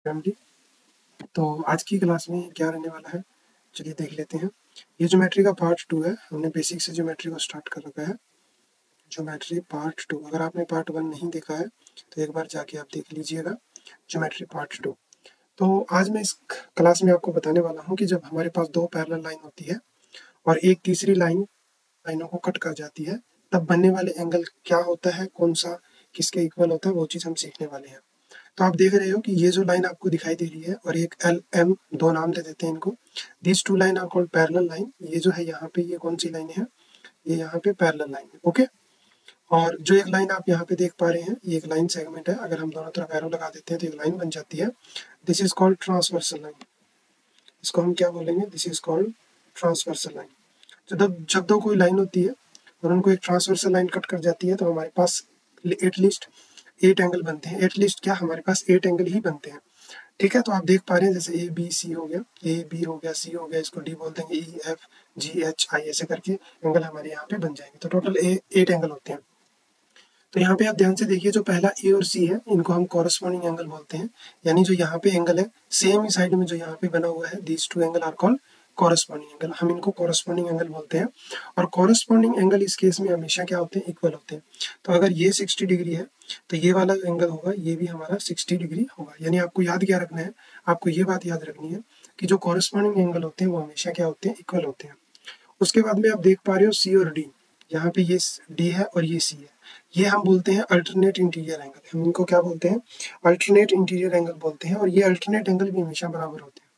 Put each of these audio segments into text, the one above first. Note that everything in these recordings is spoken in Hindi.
फैमिली। तो आज की क्लास में क्या रहने वाला है, चलिए देख लेते हैं। ये ज्योमेट्री का पार्ट 2 है। हमने बेसिक से ज्योमेट्री को स्टार्ट कर रखा है। ज्योमेट्री पार्ट 2, अगर आपने पार्ट 1 नहीं देखा है तो एक बार जाके आप देख लीजिएगा ज्योमेट्री पार्ट 2। तो आज मैं इस क्लास में आपको बताने वाला हूँ कि जब हमारे पास दो पैरेलल लाइन होती है और एक तीसरी लाइनों को कट कर जाती है, तब बनने वाले एंगल क्या होता है, कौन सा किसके इक्वल होता है, वो चीज़ हम सीखने वाले हैं। तो आप देख रहे हो कि ये जो लाइन आपको दिखाई दे रही है और एक एल एम, दो नाम दे देते हैं इनको। This two line are called parallel line. ये जो है यहाँ पे, ये कौन सी लाइन है, ये यहाँ पे पैरेलल लाइन है। ओके। और जो एक लाइन आप यहाँ पे देख पा रहे हैं, ये एक लाइन सेगमेंट है। अगर हम दोनों तरफ एरो लगा देते हैं तो एक लाइन बन जाती है। This is called transversal line. इसको हम क्या बोलेंगे, this is called transversal line. जब जब दो कोई लाइन होती है और उनको एक ट्रांसवर्सल लाइन कट कर जाती है तो हमारे पास एटलीस्ट 8 एंगल बनते हैं। एटलीस्ट क्या, हमारे पास 8 एंगल ही बनते हैं। ठीक है। तो आप देख पा रहे हैं जैसे ए बी सी हो गया, ए बी हो गया, सी हो गया, इसको डी बोल देंगे, E F G H I, ऐसे करके एंगल हमारे यहाँ पे बन जाएंगे। तो टोटल 8 एंगल होते हैं। तो यहाँ पे आप ध्यान से देखिए, जो पहला ए और सी है इनको हम कॉरस्पॉन्डिंग एंगल बोलते हैं। यानी जो यहाँ पे एंगल है सेम ही साइड में जो यहाँ पे बना हुआ है, these two angle are called corresponding angle. हम इनको कॉरस्पॉन्डिंग एंगल बोलते हैं। और कॉरस्पॉन्डिंग एंगल इस केस में हमेशा क्या होते हैं, इक्वल होते हैं। तो अगर ये 60 डिग्री है तो ये वाला जो एंगल होगा ये भी हमारा 60 डिग्री होगा। यानी आपको याद क्या रखना है, आपको ये बात याद रखनी है कि जो कॉरस्पॉन्डिंग एंगल होते हैं वो हमेशा क्या होते हैं, इक्वल होते हैं। उसके बाद में आप देख पा रहे हो सी और डी, यहाँ पे ये डी है और ये सी है। ये हम बोलते हैं अल्टरनेट इंटीरियर एंगल। हम इनको क्या बोलते हैं, अल्टरनेट इंटीरियर एंगल बोलते हैं। और ये अल्टरनेट एंगल भी हमेशा बराबर होते हैं।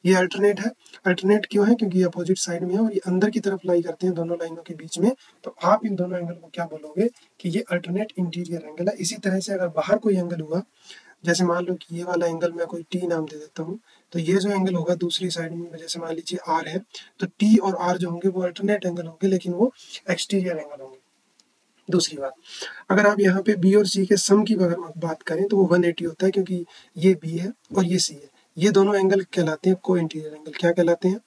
ये अल्टरनेट है। अल्टरनेट क्यों है, क्योंकि ये अपोजिट साइड में है और ये अंदर की तरफ लाई करते हैं दोनों लाइनों के बीच में। तो आप इन दोनों एंगल को क्या बोलोगे कि ये अल्टरनेट इंटीरियर एंगल है। इसी तरह से अगर बाहर कोई एंगल हुआ, जैसे मान लो कि ये वाला एंगल मैं कोई टी नाम दे देता हूँ, तो ये जो एंगल होगा दूसरी साइड में, जैसे मान लीजिए आर है, तो टी और आर जो होंगे वो अल्टरनेट एंगल होंगे, लेकिन वो एक्सटीरियर एंगल होंगे। दूसरी बात, अगर आप यहाँ पे बी और सी के सम की अगर बात करें तो वो 180 होता है, क्योंकि ये बी है और ये सी है। ये दोनों एंगल कहलाते हैं को इंटीरियर एंगल। क्या कहलाते हैं,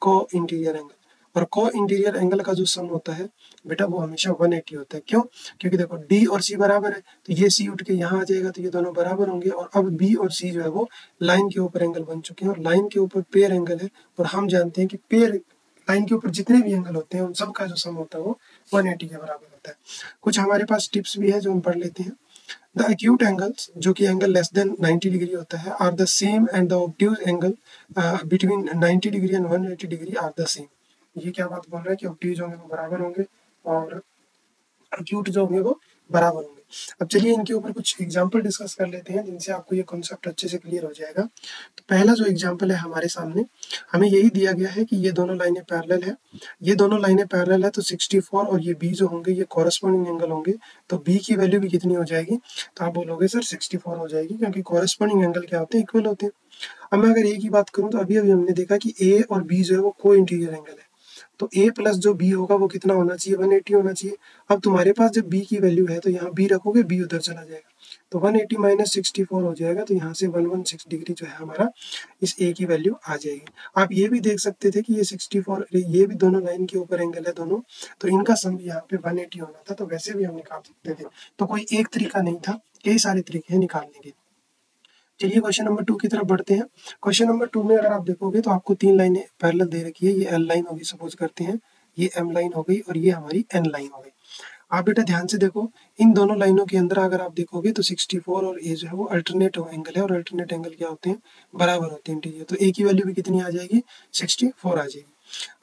को इंटीरियर एंगल। और को इंटीरियर एंगल का जो सम होता है बेटा, वो हमेशा 180 होता है। क्यों, क्योंकि देखो डी और सी बराबर है, तो ये सी उठ के यहाँ आ जाएगा, तो ये दोनों बराबर होंगे। और अब बी और सी जो है वो लाइन के ऊपर एंगल बन चुके हैं और लाइन के ऊपर पेयर एंगल है। और हम जानते हैं कि पेयर लाइन के ऊपर जितने भी एंगल होते हैं उन सब का जो सम होता है वो 180 के बराबर होता है। कुछ हमारे पास टिप्स भी है जो हम पढ़ लेते हैं। द एक्यूट एंगल्स, जो कि एंगल लेस देन 90 डिग्री होता है, are the same and the obtuse angle between 90 degree and 180 degree are the same. ये क्या बात बोल रहा है कि ऑब्ट्यूज होंगे वो बराबर होंगे और एक्यूट जो होंगे वो बराबर होंगे। अब चलिए इनके ऊपर कुछ एग्जाम्पल डिस्कस कर लेते हैं जिनसे आपको ये कॉन्सेप्ट अच्छे से क्लियर हो जाएगा। तो पहला जो एग्जाम्पल है हमारे सामने, हमें यही दिया गया है कि ये दोनों लाइनें पैरेलल है। ये दोनों लाइनें पैरेलल है तो 64 और ये बी जो होंगे ये कॉरस्पॉन्डिंग एंगल होंगे। तो बी की वैल्यू भी कितनी हो जाएगी, तो आप बोलोगे सर 64 हो जाएगी, क्योंकि कॉरस्पॉन्डिंग एंगल क्या होते हैं, इक्वल होते हैं। अब मैं अगर ए की बात करूं तो अभी अभी हमने देखा कि ए और बी जो है वो को इंटीरियर एंगल है। तो ए प्लस जो बी होगा वो कितना होना चाहिए, 180 होना चाहिए। अब तुम्हारे पास जब बी की वैल्यू है तो यहाँ बी रखोगे, बी उधर चला जाएगा, तो 180 माइनस 64 हो जाएगा। तो यहाँ से 116 डिग्री जो है हमारा इस ए की वैल्यू आ जाएगी। आप ये भी देख सकते थे कि ये 64, ये भी दोनों लाइन के ऊपर एंगल है दोनों, तो इनका सम यहाँ पे 180 होना था। तो वैसे भी हम निकाल सकते थे। तो कोई एक तरीका नहीं था, कई सारे तरीके हैं निकालने के। चलिए क्वेश्चन नंबर 2 की तरफ बढ़ते हैं। क्वेश्चन नंबर 2 में अगर आप देखोगे तो आपको 3 लाइनें पैरेलल दे रखी है। ये एल लाइन होगी, सपोज करते हैं, ये एम लाइन हो गई और ये हमारी एन लाइन हो गई। आप बेटा ध्यान से देखो, इन दोनों लाइनों के अंदर अगर आप देखोगे तो 64 और ए जो है वो अल्टरनेट एंगल है, और अल्टरनेट एंगल क्या होते हैं, बराबर होते हैं। ठीक है, तो ए की वैल्यू भी कितनी आ जाएगी, 64 आ जाएगी।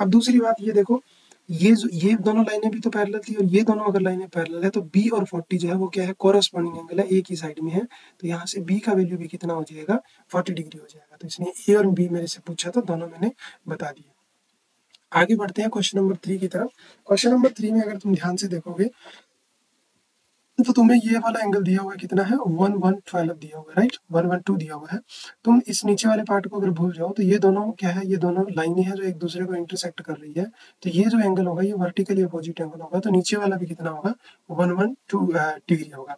अब दूसरी बात ये देखो, ये दोनों लाइनें भी तो पैरेलल थी, और ये दोनों अगर लाइनें पैरेलल है तो बी और 40 जो है वो क्या है, कोरस्पॉन्डिंग एंगल है, एक ही साइड में है। तो यहाँ से बी का वैल्यू भी कितना हो जाएगा, 40 डिग्री हो जाएगा। तो इसने ए और बी मेरे से पूछा था, दोनों मैंने बता दिए। आगे बढ़ते हैं क्वेश्चन नंबर 3 की तरफ। क्वेश्चन नंबर 3 में अगर तुम ध्यान से देखोगे तो तुम्हें ये वाला एंगल दिया हुआ है, कितना है, 1112 दिया हुआ है, राइट, 112 दिया हुआ है। तुम इस नीचे वाले पार्ट को अगर भूल जाओ तो ये दोनों क्या है, ये दोनों लाइनें हैं जो एक दूसरे को इंटरसेक्ट कर रही है। तो ये जो एंगल होगा ये वर्टिकली अपोजिट एंगल होगा, तो नीचे वाला भी कितना होगा, 112 डिग्री होगा।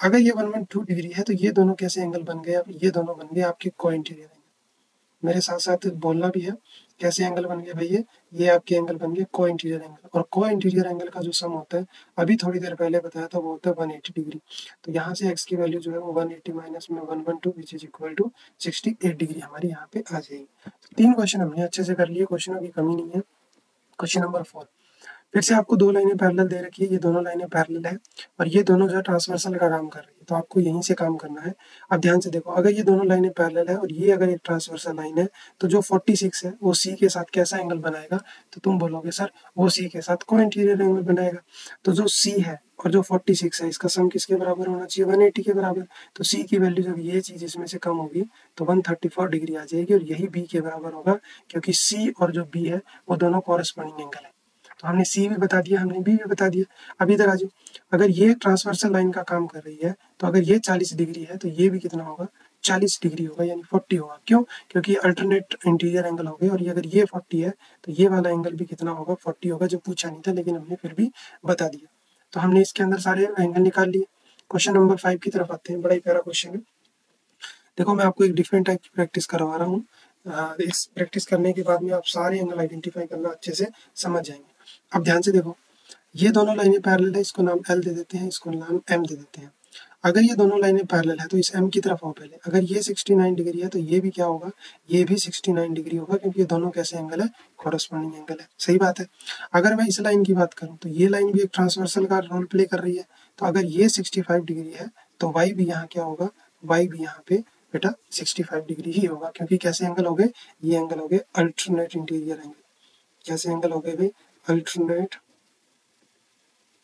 अगर ये 112 डिग्री है तो ये दोनों कैसे एंगल बन गए, अब ये दोनों बन गए आपके को इंटीरियर एंगल। मेरे साथ साथ बोलना भी है। कैसे एंगल बन गए भाई? ये आपके एंगल बन गए को इंटीरियर एंगल, और को इंटीरियर एंगल का जो सम होता है अभी थोड़ी देर पहले बताया था वो होता है 180 डिग्री। तो यहाँ से एक्स की वैल्यू जो है वो 180 माइनस में 112 which is equal to 68 degree हमारी यहाँ पे आ जाएगी। तो 3 क्वेश्चन हमने अच्छे से कर लिए, क्वेश्चनों की कमी नहीं है। क्वेश्चन नंबर 4, फिर से आपको 2 लाइनें पैरेलल दे रखी है, ये दोनों लाइनें पैरेलल है और ये दोनों जो है ट्रांसवर्सल का काम कर रही है, तो आपको यहीं से काम करना है। अब ध्यान से देखो, अगर ये दोनों लाइनें पैरेलल है और ये अगर एक ट्रांसवर्सल लाइन है, तो जो 46 है वो सी के साथ कैसा एंगल बनाएगा? तो तुम बोलोगे सर वो सी के साथ को इंटीरियर एंगल बनाएगा। तो जो सी है और जो 46 है इसका सम किसके बराबर होना चाहिए? 180 के बराबर। तो सी की वैल्यू जब ये चीज इसमें से कम होगी तो 134 डिग्री आ जाएगी और यही बी के बराबर होगा, क्योंकि सी और जो बी है वो दोनों कॉरेस्पॉन्डिंग एंगल है। तो हमने सी भी बता दिया, हमने बी भी बता दिया। अब इधर आ जाओ, अगर ये ट्रांसवर्सल लाइन का काम कर रही है तो अगर ये 40 डिग्री है तो ये भी कितना होगा? 40 डिग्री होगा, यानी 40 होगा। क्यों? क्योंकि अल्टरनेट इंटीरियर एंगल हो गए, और ये अगर ये 40 है तो ये वाला एंगल भी कितना होगा? 40 होगा, जो पूछा नहीं था लेकिन हमने फिर भी बता दिया। तो हमने इसके अंदर सारे एंगल निकाल लिए। क्वेश्चन नंबर 5 की तरफ आते हैं, बड़ा ही प्यारा क्वेश्चन है। देखो मैं आपको एक डिफरेंट टाइप की प्रैक्टिस करवा रहा हूँ। इस प्रैक्टिस करने के बाद में आप सारे एंगल आइडेंटिफाई करना अच्छे से समझ जाएंगे। अब ध्यान से देखो, ये दोनों लाइनें पैरेलल है, इसको नाम एल दे देते हैं, इसको नाम एम दे देते हैं। अगर ये दोनों लाइनें पैरेलल है तो इस एम की तरफ आओ पहले। अगर ये 69 डिग्री है तो ये भी क्या होगा? ये भी 69 डिग्री होगा, क्योंकि ये दोनों कैसे एंगल है? कॉरेस्पॉन्डिंग एंगल है। सही बात है। अगर मैं इस लाइन की बात करूं तो ये लाइन भी एक ट्रांसवर्सल का रोल प्ले कर रही है। तो अगर ये 65 डिग्री है तो वाई भी यहाँ क्या होगा? वाई भी यहाँ पे बेटा 65 डिग्री ही होगा, क्योंकि कैसे एंगल हो गए? ये एंगल हो गए अल्टरनेट इंटीरियर एंगल। कैसे एंगल हो गए भाई? Alternate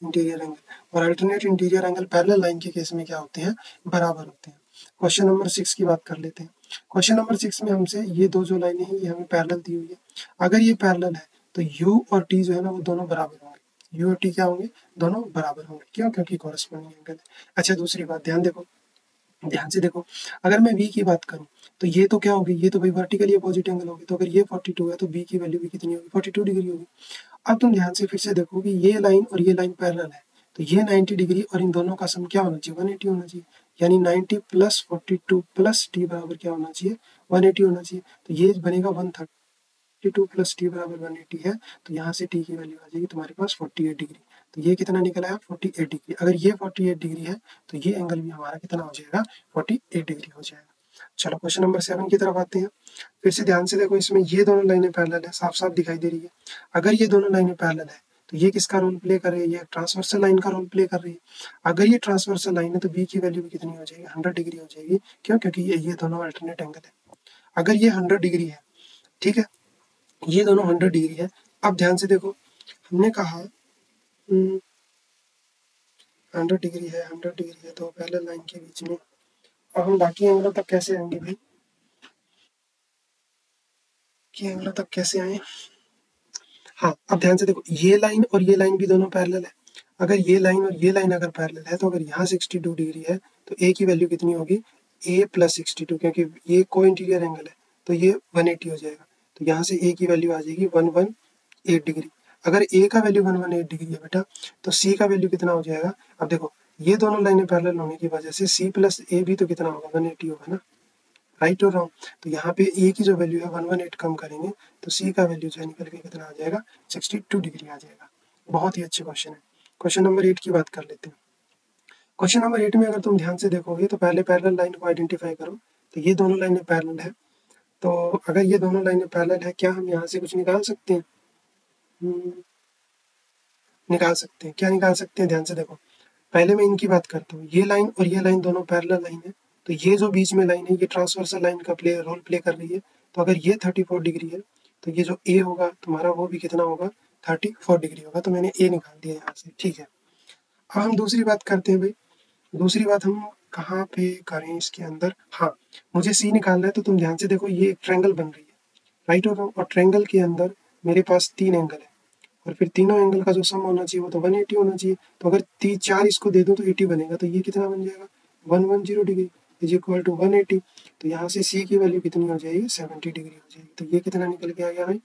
interior angle. और alternate interior angle parallel line के केस में क्या होते हैं? बराबर होते हैं। क्वेश्चन नंबर 6 की बात कर लेते हैं। क्वेश्चन नंबर 6 में हमसे ये दो जो लाइनें हैं ये हमें पैरेलल दी हुई है। अगर ये पैरेलल है तो यू और टी जो है ना वो दोनों बराबर होंगे। यू और टी क्या होंगे? दोनों बराबर होंगे। क्यों? क्योंकि कॉरेस्पॉन्डिंग एंगल है। अच्छा, दूसरी बात ध्यान देखो, ध्यान से देखो, अगर मैं v की बात करूं तो ये तो क्या होगी? ये तो भाई वर्टिकली अपोजिट एंगल होगी। तो अगर ये 42 है तो b की वैल्यू भी कितनी होगी? 42 डिग्री होगी। अब तुम ध्यान से फिर से देखो कि ये लाइन और ये लाइन पैरेलल है, तो ये 90 डिग्री और इन दोनों का सम क्या होना चाहिए? 180 होना चाहिए। यानी 90 प्लस 42 प्लस टी बराबर क्या होना चाहिए? 180 होना चाहिए। तो ये बनेगा 132 प्लस टी बराबर 180 है, तो यहाँ से टी की वैल्यू आ जाएगी तुम्हारे पास 48 डिग्री। तो ये कितना निकला है? 48 डिग्री। अगर ये 48 डिग्री है तो ये एंगल भी हमारा कितना हो जाएगा? 48 डिग्री हो जाएगा। चलो क्वेश्चन नंबर 7 की तरफ आते हैं। फिर से ध्यान से देखो, इसमें ये दोनों लाइनें पैरेलल है, साफ साफ दिखाई दे रही है। अगर ये दोनों लाइनें पैरेलल है तो ये किसका रोल प्ले कर रही है? ये ट्रांसवर्सल लाइन का रोल प्ले कर रही है। अगर ये ट्रांसवर्सल लाइन है तो बी की वैल्यू भी कितनी हो जाएगी? 100 डिग्री हो जाएगी। क्यों? क्योंकि ये दोनों अल्टरनेट एंगल है। अगर ये 100 डिग्री है, ठीक है, ये दोनों 100 डिग्री है। अब ध्यान से देखो, हमने कहा 100 डिग्री है, 100 डिग्री है तो पैरेलल लाइन के बीच में। अब हम बाकी एंगलों तक कैसे आएंगे भाई? कि एंगलों तक कैसे आए? हाँ, अब ध्यान से देखो, ये लाइन और ये लाइन भी दोनों पैरेलल है। अगर ये लाइन और ये लाइन अगर पैरेलल है तो अगर यहाँ 62 डिग्री है तो ए की वैल्यू कितनी होगी? ए प्लस 62, क्योंकि ये को इंटीरियर एंगल है तो ये 180 हो जाएगा। तो यहाँ से ए की वैल्यू आ जाएगी 118 डिग्री। अगर ए का वैल्यू 118 डिग्री है बेटा तो सी का वैल्यू कितना हो जाएगा? अब देखो, ये दोनों लाइनें पैरेलल होने की वजह से सी प्लस ए भी तो कितना होगा? 180 होगा ना, राइट और रॉन्ग? तो यहाँ पे ए की जो वैल्यू है 118 कम करेंगे तो सी का वैल्यू जो है निकल के कितना आ जाएगा? 62 डिग्री आ जाएगा। बहुत ही अच्छे क्वेश्चन है। क्वेश्चन नंबर 8 की बात कर लेते हैं। क्वेश्चन नंबर 8 में अगर तुम ध्यान से देखोगे तो पहले पैरेलल लाइन को आइडेंटिफाई करो। तो ये दोनों लाइनें पैरेलल है, तो अगर ये दोनों लाइनें पैरेलल है, क्या हम यहाँ से कुछ निकाल सकते हैं? निकाल सकते हैं। क्या निकाल सकते हैं? ध्यान से देखो, पहले मैं इनकी बात करता हूँ। ये लाइन और ये लाइन दोनों पैरेलल लाइन है, तो ये जो बीच में लाइन है ये ट्रांसवर्सल लाइन का रोल प्ले कर रही है। तो अगर ये 34 डिग्री है तो ये जो ए होगा तुम्हारा वो भी कितना होगा? 34 डिग्री होगा। तो मैंने ए निकाल दिया यहाँ से, ठीक है। अब हम दूसरी बात करते हैं भाई। दूसरी बात हम कहाँ पे करें इसके अंदर? हाँ, मुझे सी निकालना है। तो तुम ध्यान से देखो, ये एक ट्रायंगल बन रही है, राइट और रॉन्ग? और ट्रायंगल के अंदर मेरे पास 3 एंगल है और फिर तीनों एंगल का जो सम होना चाहिए वो तो 180 होना चाहिए। तो अगर 4 इसको दे दूं तो 80 बनेगा। तो ये कितना बन जाएगा? 110 डिग्री इज इक्वल टू 180। तो यहाँ से सी की वैल्यू कितनी हो जाएगी? 70 डिग्री हो जाएगी। तो ये कितना निकल के आ गया भाई?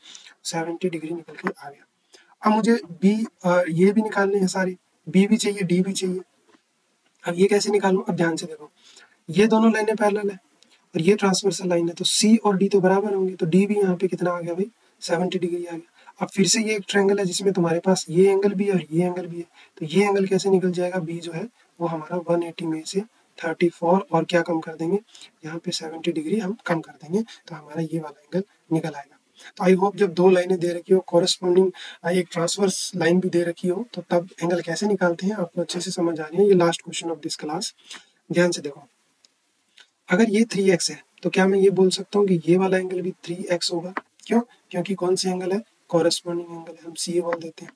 70 डिग्री निकल के आ गया। अब मुझे बी, ये भी निकालने हैं सारे, बी भी चाहिए, डी भी चाहिए। अब ये कैसे निकालूं? अब ध्यान से देखो, ये दोनों लाइनें पैरेलल है और ये ट्रांसवर्सल लाइन है, तो सी और डी तो बराबर होंगे, तो डी भी यहाँ पे कितना आ गया भाई 70 डिग्री आ गया। अब फिर से ये एक ट्रायंगल है जिसमें तुम्हारे पास ये एंगल भी है और ये एंगल भी है, तो ये एंगल कैसे निकल जाएगा, बी जो है वो हमारा 180 में से 34 और क्या कम कर देंगे, यहाँ पे 70 डिग्री हम कम कर देंगे, तो हमारा ये वाला एंगल निकल आएगा। तो आई होप जब दो लाइनें दे रखी हो, कॉरेस्पॉन्डिंग एक ट्रांसवर्स लाइन भी दे रखी हो, तो तब एंगल कैसे निकालते हैं आपको अच्छे से समझ आ रही है। ये last question of this class, ध्यान से देखो। अगर ये 3x है तो क्या मैं ये बोल सकता हूँ कि ये वाला एंगल भी 3x होगा, क्यों, क्योंकि कौन सा एंगल है, कॉरेस्पॉन्डिंग एंगल है, हम सी बोल देते हैं।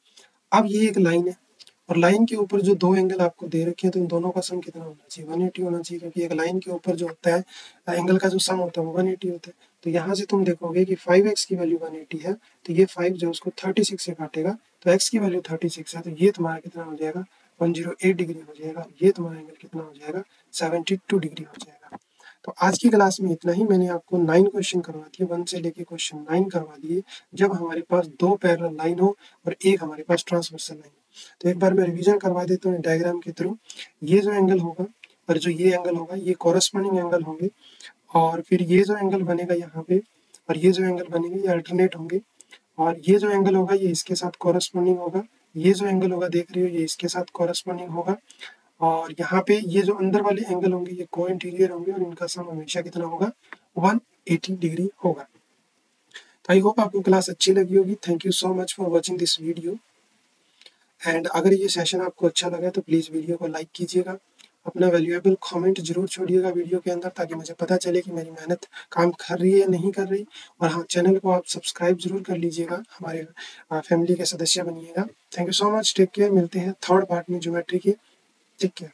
अब ये एक लाइन है और लाइन के ऊपर जो दो एंगल आपको दे रखे हैं, तो इन दोनों का सम कितना होना चाहिए, 180 होना चाहिए, क्योंकि एक लाइन के ऊपर जो होता है एंगल का जो सम होता है वो 180 होता है। तो यहाँ से तुम देखोगे कि 5x की वैल्यू 180 है, तो ये 5 जो उसको 36 से काटेगा, तो x की वैल्यू 36 है, तो ये तुम्हारा कितना हो जाएगा 108 डिग्री हो जाएगा, ये तुम्हारा एंगल कितना हो जाएगा 72 डिग्री हो जाएगा। तो आज की क्लास में इतना ही। मैंने आपको 9 क्वेश्चन करवा दिए, 1 से लेके क्वेश्चन 9 करवा दिए, जब हमारे पास दो पैरेलल लाइन हो और एक हमारे पास ट्रांसवर्सल लाइन। तो एक बार मैं रिवीजन करवा देता हूँ डायग्राम के थ्रू। ये जो एंगल होगा और जो ये एंगल होगा, ये कॉरेस्पॉन्डिंग एंगल होंगे, और फिर ये जो एंगल बनेगा यहाँ पे और ये जो एंगल बनेंगे ये अल्टरनेट होंगे, और ये जो एंगल होगा ये इसके साथ कॉरेस्पॉन्डिंग होगा, ये जो एंगल होगा देख रही हो ये इसके साथ कॉरेस्पॉन्डिंग होगा, और यहाँ पे ये जो अंदर वाले एंगल होंगे ये को इंटीरियर होंगे, और इनका सम हमेशा कितना होगा 180 डिग्री होगा। तो आई होप आपको क्लास अच्छी लगी होगी। Thank you so much for watching this video. And अगर ये सेशन आपको अच्छा लगा तो प्लीज़ वीडियो को लाइक कीजिएगा, अपना वैल्यूएबल कमेंट जरूर छोड़िएगा वीडियो के अंदर, ताकि मुझे पता चले कि मेरी मेहनत काम कर रही है या नहीं कर रही। और हाँ, चैनल को आप सब्सक्राइब जरूर कर लीजिएगा, हमारे फैमिली के सदस्य बनिएगा। Thank you so much, take care, मिलते हैं थर्ड पार्ट में ज्योमेट्री के। Take care.